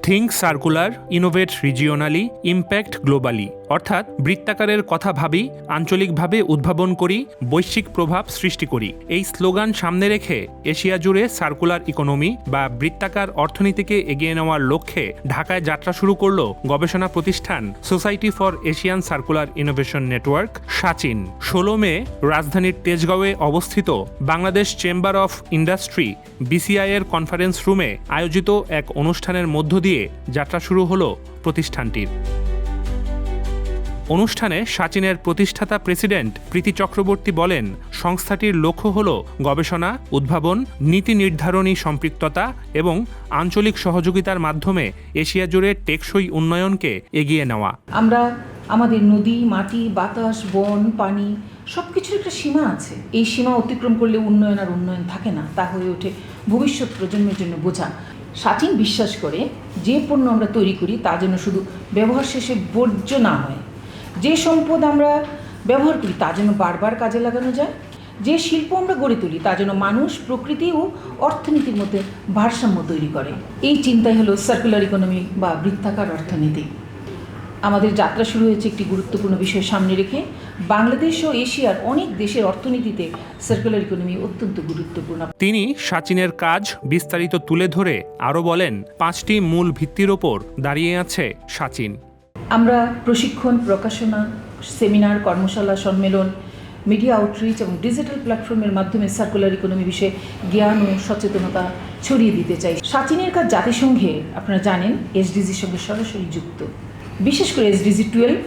Think circular, innovate রিজিওনালি, impact globally, অর্থাৎ বৃত্তাকারের কথা ভাবি, আঞ্চলিকভাবে উদ্ভাবন করি, বৈশ্বিক প্রভাব সৃষ্টি করি। এই স্লোগান সামনে রেখে এশিয়া জুড়ে সার্কুলার ইকোনমি বা বৃত্তাকার অর্থনীতিকে এগিয়ে নেওয়ার লক্ষ্যে ঢাকায় যাত্রা শুরু করল গবেষণা প্রতিষ্ঠান society for Asian circular innovation network Sachin. 16 মে রাজধানীর তেজগাঁওয়ে অবস্থিত Bangladesh chamber of industry BCI এর কনফারেন্স রুমে আয়োজিত এক অনুষ্ঠানের মধ্য দিয়ে যাত্রা শুরু হলো প্রতিষ্ঠানটির। অনুষ্ঠানে সাচিনের প্রতিষ্ঠাতা প্রেসিডেন্ট প্রীতি চক্রবর্তী বলেন, সংস্থাটির লক্ষ্য হল গবেষণা, উদ্ভাবন, নীতি নির্ধারণী সম্পৃক্ততা এবং আঞ্চলিক সহযোগিতার মাধ্যমে এশিয়া জুড়ে টেকসই উন্নয়নকে এগিয়ে নেওয়া। আমরা আমাদের নদী, মাটি, বাতাস, বন, পানি সবকিছুর একটা সীমা আছে। এই সীমা অতিক্রম করলে উন্নয়ন আর উন্নয়ন থাকে না, তা হয়ে ওঠে ভবিষ্যৎ প্রজন্মের জন্য বোঝা। সাচিন বিশ্বাস করে যে পণ্য আমরা তৈরি করি তা যেন শুধু ব্যবহার শেষে বর্জ্য না হয়, যে সম্পদ আমরা ব্যবহার করি তা যেন বারবার কাজে লাগানো যায়, যে শিল্প আমরা গড়ে তুলি তা যেন মানুষ, প্রকৃতি ও অর্থনীতির মধ্যে ভারসাম্য তৈরি করে। এই চিন্তাই হলো সার্কুলার ইকোনমি বা বৃত্তাকার অর্থনীতি। আমাদের যাত্রা শুরু হয়েছে একটি গুরুত্বপূর্ণ বিষয় সামনে রেখে। বাংলাদেশ ও এশিয়ার অনেক দেশের অর্থনীতিতে সার্কুলার ইকোনমি অত্যন্ত গুরুত্বপূর্ণ। তিনি সাচিনের কাজ বিস্তারিত তুলে ধরে আরও বলেন, 5টি মূল ভিত্তির ওপর দাঁড়িয়ে আছে সাচিন। আমরা প্রশিক্ষণ, প্রকাশনা, সেমিনার, কর্মশালা, সম্মেলন, মিডিয়া আউটরিচ এবং ডিজিটাল প্ল্যাটফর্মের মাধ্যমে সার্কুলার ইকোনমি বিষয়ে জ্ঞান ও সচেতনতা ছড়িয়ে দিতে চাই। সাচিনের কাজ জাতিসংঘে আপনারা জানেন SDGর সঙ্গে সরাসরি যুক্ত, বিশেষ করে SDG 12,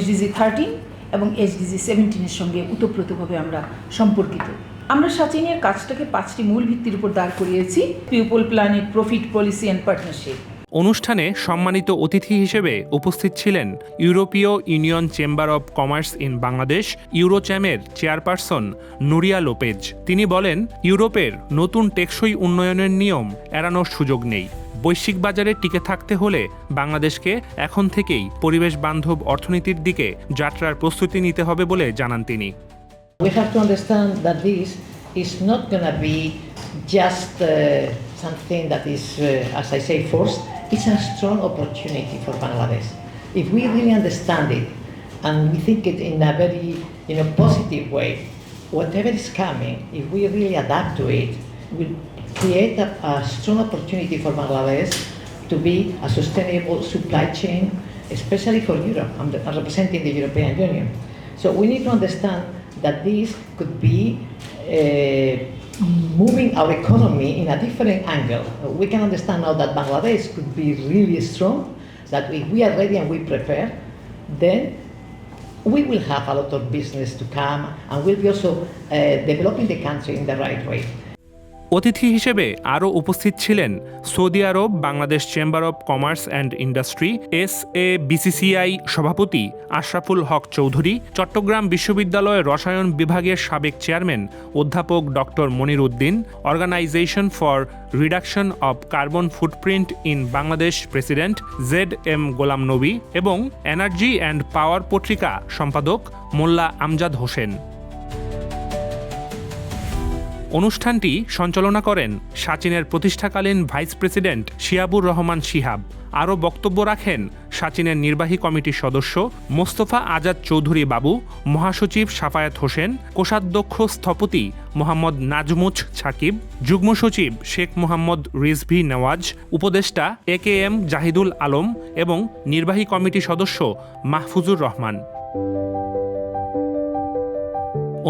SDG 13 এবং SDG 17-এর সঙ্গে ওতপ্রোতভাবে আমরা সম্পর্কিত। আমরা সাচিনের কাজটাকে 5টি মূল ভিত্তির উপর দাঁড় করিয়েছি: people, planet, profit, policy and partnership. অনুষ্ঠানে সম্মানিত অতিথি হিসেবে উপস্থিত ছিলেন ইউরোপীয় union chamber of commerce in Bangladesh ইউরোচ্যামের চেয়ারপারসন নুরিয়া লোপেজ। তিনি বলেন, ইউরোপের নতুন টেকসই উন্নয়নের নিয়ম এড়ানোর সুযোগ নেই। বৈশ্বিক বাজারে টিকে থাকতে হলে বাংলাদেশকে এখন থেকেই পরিবেশ বান্ধব অর্থনীতির দিকে যাত্রার প্রস্তুতি নিতে হবে বলে জানান তিনি। We have to understand that this is not going to be just something that is, as I say, forced. It's a strong opportunity for Bangladesh. If we really understand it and we think it in a very, positive way, whatever is coming, if we really adapt to it, will create a strong opportunity for Bangladesh to be a sustainable supply chain, especially for Europe. I'm representing the European Union. So we need to understand that this could be moving our economy in a different angle. We can understand now that Bangladesh could be really strong, that if we are ready and we prepare, then we will have a lot of business to come and we'll be also developing the country in the right way. অতিথি হিসেবে আরও উপস্থিত ছিলেন Saudi Arab Bangladesh chamber of commerce and industry SABCCI সভাপতি আশরাফুল হক চৌধুরী, চট্টগ্রাম বিশ্ববিদ্যালয়ের রসায়ন বিভাগের সাবেক চেয়ারম্যান অধ্যাপক doctor Monir Uddin, organisation for reduction of carbon footprint in Bangladesh president ZM Golam Nabi এবং এনার্জি অ্যান্ড পাওয়ার পত্রিকা সম্পাদক মোল্লা আমজাদ হোসেন। অনুষ্ঠানটি সঞ্চালনা করেন সাচিনের প্রতিষ্ঠাকালীন ভাইস প্রেসিডেন্ট শিয়াবুর রহমান শিহাব। আরও বক্তব্য রাখেন সাচিনের নির্বাহী কমিটির সদস্য মোস্তফা আজাদ চৌধুরী বাবু, মহাসচিব সাফায়াত হোসেন, কোষাধ্যক্ষ স্থপতি মোহাম্মদ নাজমুছ ছাকিব, যুগ্ম সচিব শেখ মোহাম্মদ রিজভী নেওয়াজ, উপদেষ্টা AKM জাহিদুল আলম এবং নির্বাহী কমিটি সদস্য মাহফুজুর রহমান।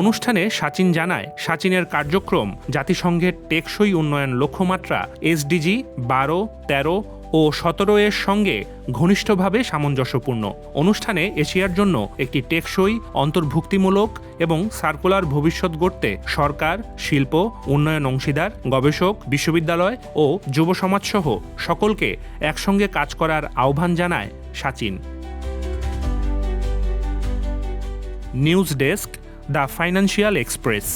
অনুষ্ঠানে সাচিন জানায়, সাচিনের কার্যক্রম জাতিসংঘের টেকসই উন্নয়ন লক্ষ্যমাত্রা SDG 12, 13 ও 17 এর সঙ্গে ঘনিষ্ঠভাবে সামঞ্জস্যপূর্ণ। অনুষ্ঠানে এশিয়ার জন্য একটি টেকসই, অন্তর্ভুক্তিমূলক এবং সার্কুলার ভবিষ্যৎ গড়তে সরকার, শিল্প, উন্নয়ন অংশীদার, গবেষক, বিশ্ববিদ্যালয় ও যুব সমাজসহ সকলকে একসঙ্গে কাজ করার আহ্বান জানায় Sachin. News desk, the financial express.